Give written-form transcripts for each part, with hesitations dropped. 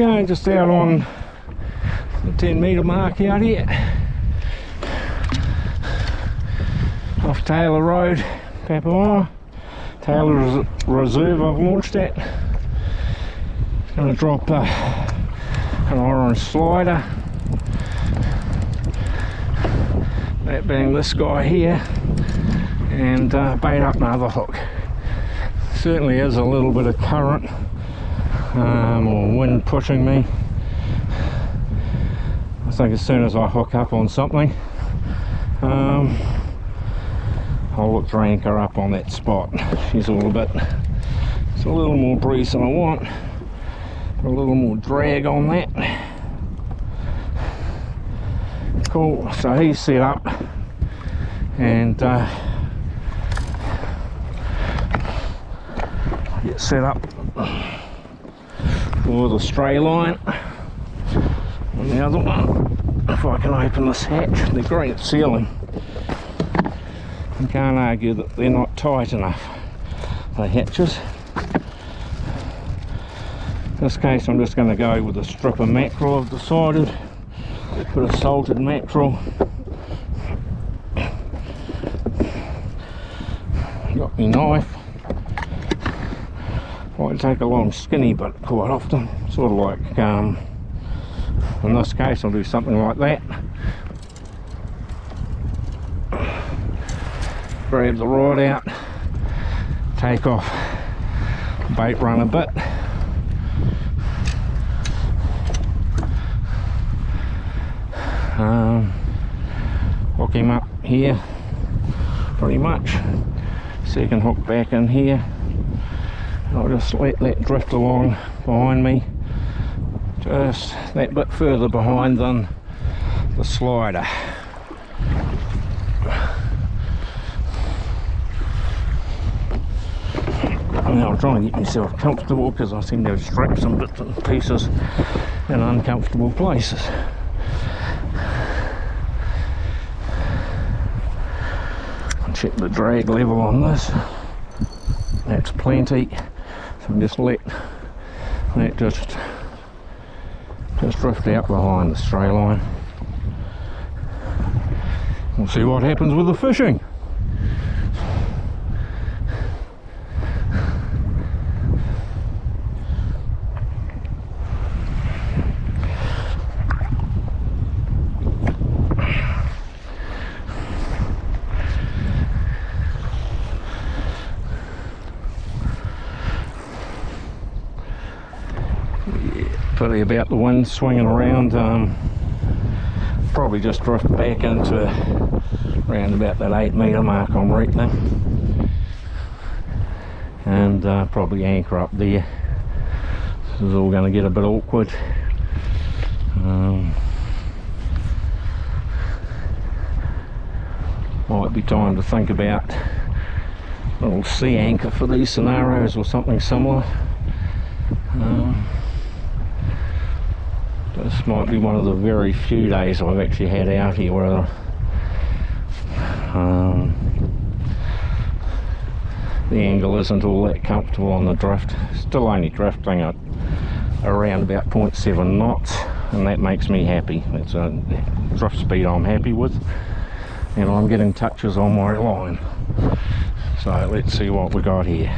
Okay, just out on the 10 metre mark out here off Taylor Road, Papamoa. Taylor Reserve I've launched at. Going to drop an orange slider, that being this guy here, and bait up another hook. Certainly is a little bit of current or wind pushing me. I think as soon as I hook up on something, I'll look to anchor up on that spot. She's a little more breeze than I want, a little more drag on that. Cool, so he's set up, and get set up for the stray line on the other one. If I can open this hatch, they're great at sealing. You can't argue that they're not tight enough, the hatches. In this case I'm just going to go with a strip of mackerel. I've decided, put a salted mackerel. Got my knife. I like to take a long skinny bit quite often, sort of like, in this case I'll do something like that. Grab the rod out, take off bait run a bit, hook him up here pretty much, second hook back in here. I'll just let that drift along behind me, just that bit further behind than the slider. Now I'm trying to get myself comfortable because I seem to have strapped some bits and pieces in uncomfortable places. Check the drag level on this. That's plenty. So just let that just drift out behind the stray line. We'll see what happens with the fishing. Pity about the wind swinging around. Probably just drift back into around about that 8 metre mark I'm reckoning, and probably anchor up there. This is all going to get a bit awkward. Might be time to think about a little sea anchor for these scenarios or something similar. This might be one of the very few days I've actually had out here where the angle isn't all that comfortable on the drift. Still only drifting at around about 0.7 knots, and that makes me happy. That's a drift speed I'm happy with, and I'm getting touches on my line. So let's see what we got here,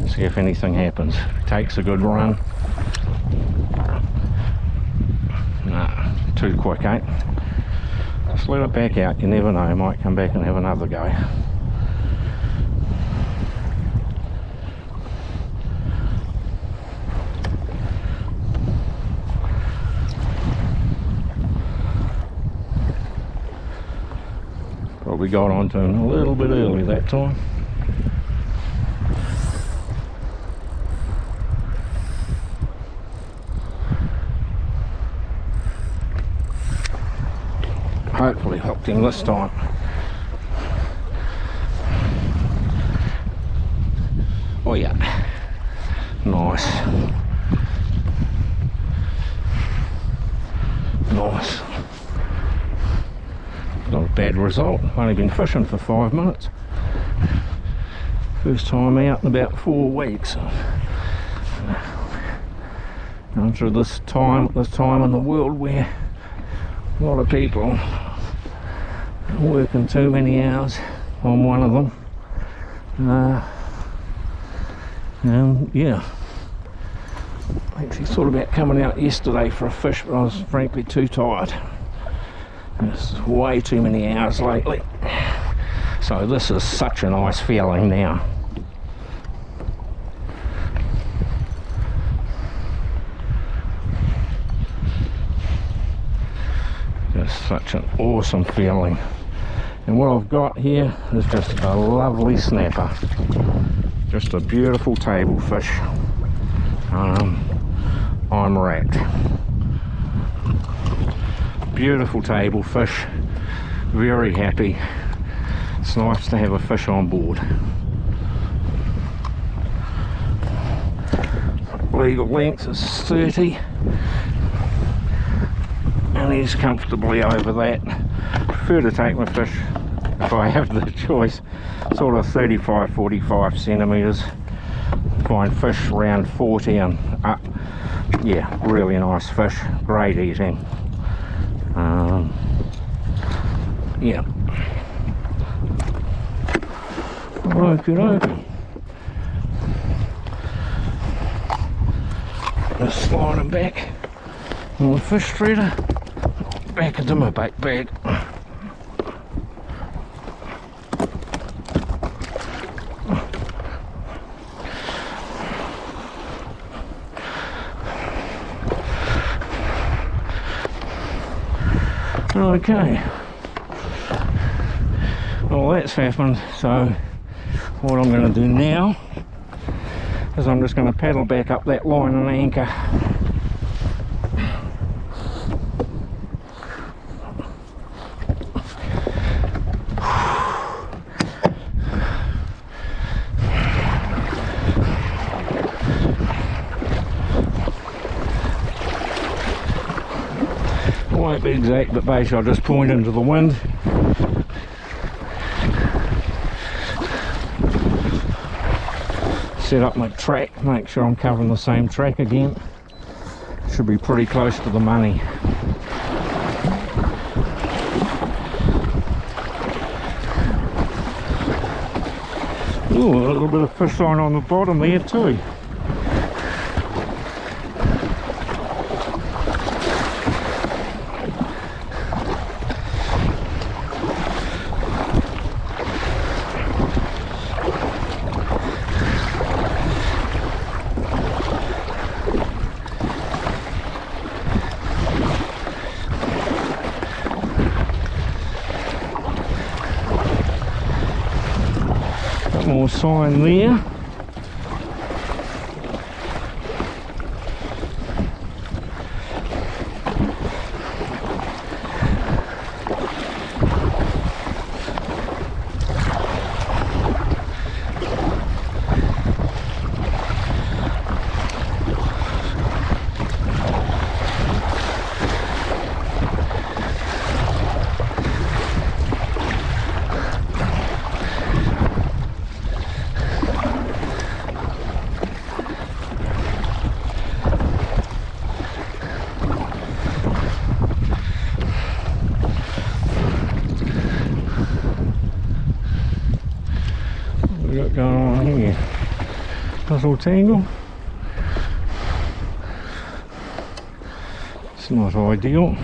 see if anything happens. Takes a good run. Nah, too quick, eh? Just let it back out, you never know, might come back and have another go. Probably got onto him a little bit early that time. Hopefully hooked him this time. Oh yeah, nice. Nice. Not a bad result. Only been fishing for 5 minutes. First time out in about 4 weeks. After this time in the world where a lot of people are working too many hours, I'm one of them. And yeah, I actually thought about coming out yesterday for a fish, but I was frankly too tired. It's way too many hours lately. So this is such a nice feeling now. Just such an awesome feeling. And what I've got here is just a lovely snapper. Just a beautiful table fish. I'm wrapped. Beautiful table fish. Very happy. It's nice to have a fish on board. Legal length is 30. And he's comfortably over that. Prefer to take my fish, if I have the choice, sort of 35-45 centimetres. Find fish around 40 and up. Yeah, really nice fish, great eating. Yeah. Okie dokie. Just slide them back on the fish shredder. Back into my bait bag. Okay. Well, that's happened. So what I'm going to do now is I'm just going to paddle back up that line and anchor. Won't be exact, but basically I'll just point into the wind. Set up my track, make sure I'm covering the same track again. Should be pretty close to the money. Ooh, a little bit of fish line on the bottom there too. More sign there. What we got going on here? Puzzle tangle. It's not ideal.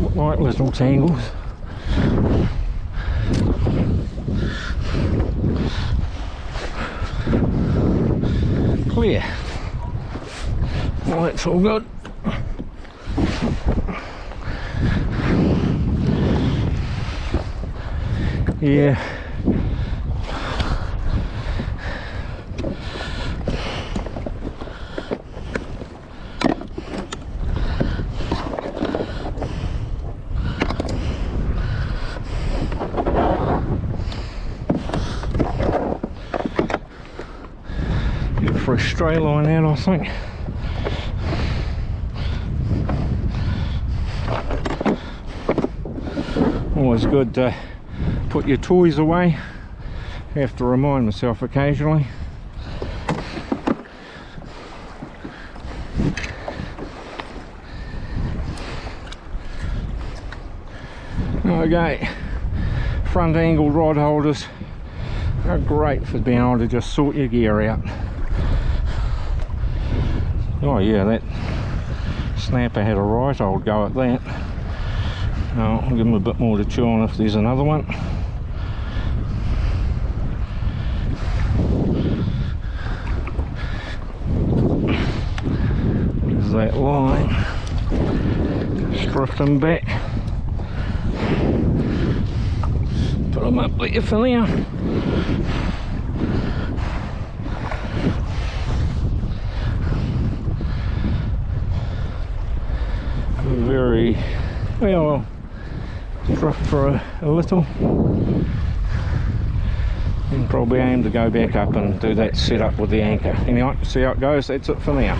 Look like little tangles. Clear. Well, that's all good. Yeah. Get for a stray line out, I think. Always good to put your toys away Have to remind myself occasionally. Okay, front angled rod holders are great for being able to just sort your gear out. Oh yeah, that snapper had a right old go at that. I'll give him a bit more to chew on if there's another one. There's that line. Just drift him back. Put them up there for now. Very well, drift for a little and probably aim to go back up and do that setup with the anchor. Anyway, see how it goes. That's it for now.